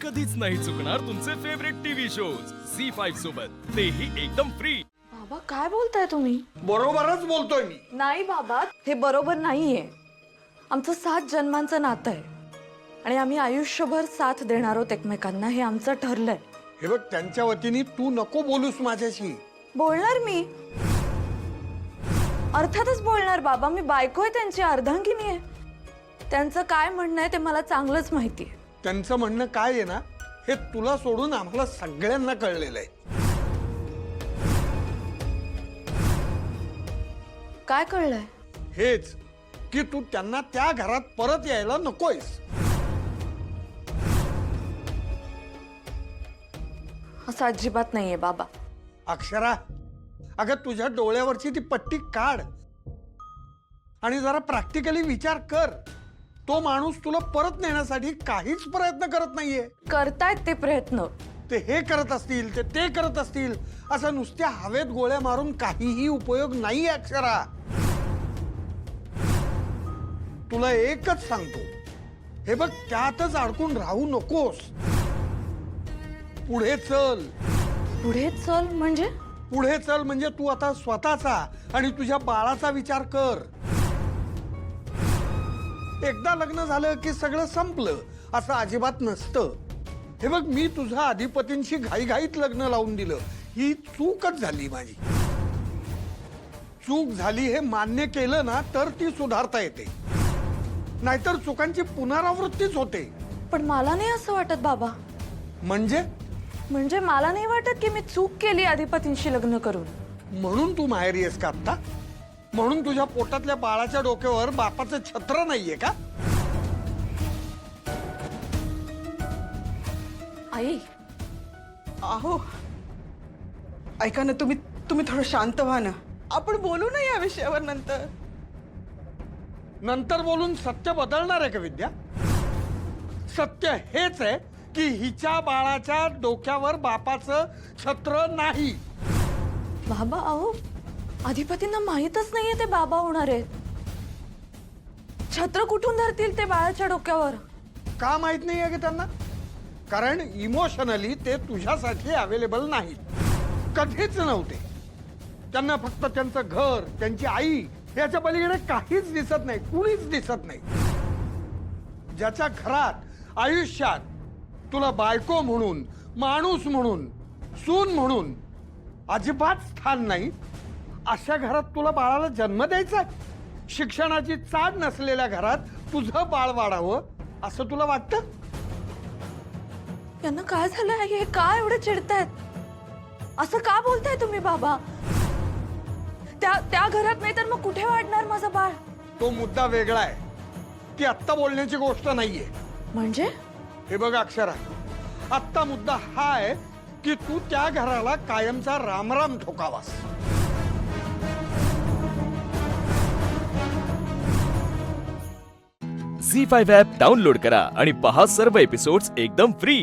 कधीच नाही चुकणार तुमचे फेवरेट टीव्ही शोज झी5 सोबत, तेही एकदम फ्री। बाबा काय बोलताय तुम्ही? बरोबरच बोलतोय मी। नाही बाबा, हे बरोबर नाहीये। आमचं 7 जन्मांचं नातं आहे आणि आम्ही आयुष्यभर साथ देणार आहोत एकमेकांना, हे आमचं ठरलंय। हे बघ, त्यांच्या वतीने तू नको बोलूस माझ्याशी। बोलणार मी, अर्थातच बोलणार बाबा। मी बायको आहे, त्यांची अर्धांगिनी आहे। त्यांचं काय म्हणणं आहे ते मला चांगलंच माहिती आहे। त्यांचं म्हणणं काय आहे ना, हे तुला सोडून आम्हाला सगळ्यांना कळलेलं आहे। काय कळलंय? हेच की तू त्यांना त्या घरात परत यायला नकोयस। असं अजिबात नाहीये बाबा। अक्षरा, अगं तुझ्या डोळ्यावरची ती पट्टी काढ आणि जरा प्रॅक्टिकली विचार कर। तो माणूस तुला परत नेण्यासाठी काहीच प्रयत्न करत नाहीये। करतायत ते प्रयत्न। ते हे करत असतील, ते करत असतील, असं नुसत्या हवेत गोळ्या मारून काहीही उपयोग नाही अक्षरा। तुला एकच सांगतो, हे बघ, त्यातच अडकून राहू नकोस। पुढे चल। पुढे चल म्हणजे? पुढे चल म्हणजे तू आता स्वतःचा आणि तुझ्या बाळाचा विचार कर। एकदा लग्न झालं की सगळं संपलं असं अजिबात नसतं। हे बघ, मी तुझ्या अधिपतींशी घाईघाईत लग्न लावून दिलं, ही चूकच झाली माझी। चूक झाली हे मान्य केलं ना तर ती सुधारता येते, नाहीतर चुकांची पुनरावृत्तीच होते। पण मला नाही असं वाटत बाबा। म्हणजे मला नाही वाटत की मी चूक केली अधिपतींशी लग्न करून। म्हणून तू माहेरी आहेस का आता? म्हणून तुझ्या पोटातल्या बाळाच्या डोक्यावर बापाचं छत्र नाहीये का? आई, अहो ऐका ना, तुम्ही थोडं शांत व्हा ना। आपण बोलू ना या विषयावर नंतर। नंतर बोलून सत्य बदलणार आहे का विद्या? सत्य हेच आहे की हिच्या बाळाच्या डोक्यावर बापाचं छत्र नाही। बाबा अहो, अधिपतींना माहीतच नाहीये ते बाबा होणार आहेत। छत्र कुठून धरतील ते बाळाच्या डोक्यावर? का माहित नाही आहे की त्यांना? कारण इमोशनली ते तुझ्यासाठी अवेलेबल नाहीत, कधीच नव्हते। त्यांना फक्त त्यांचं घर, त्यांची आई याच्या पलीकडे काहीच दिसत नाही, कुणीच दिसत नाही। ज्याच्या घरात आयुष्यात तुला बायको म्हणून, माणूस म्हणून, सून म्हणून अजिबात स्थान नाही, अशा घरात तुला बाळाला जन्म द्यायचा? शिक्षणाची चाड नसलेल्या घरात तुझं बाळ वाढावं असं तुला वाटतं? यांना काय झालंय? हे का एवढे चिडतायत? असं का बोलताय तुम्ही बाबा? त्या घरात नाही तर मग कुठे वाढणार माझं बाळ? तो मुद्दा वेगळा आहे, ती आत्ता बोलण्याची गोष्ट नाहीये। म्हणजे? हे बघ अक्षरा, आत्ता मुद्दा हा आहे की तू त्या घराला कायमचा रामराम ठोकावास। झी5 ॲप डाउनलोड करा आणि पहा सर्व एपिसोड्स एकदम फ्री।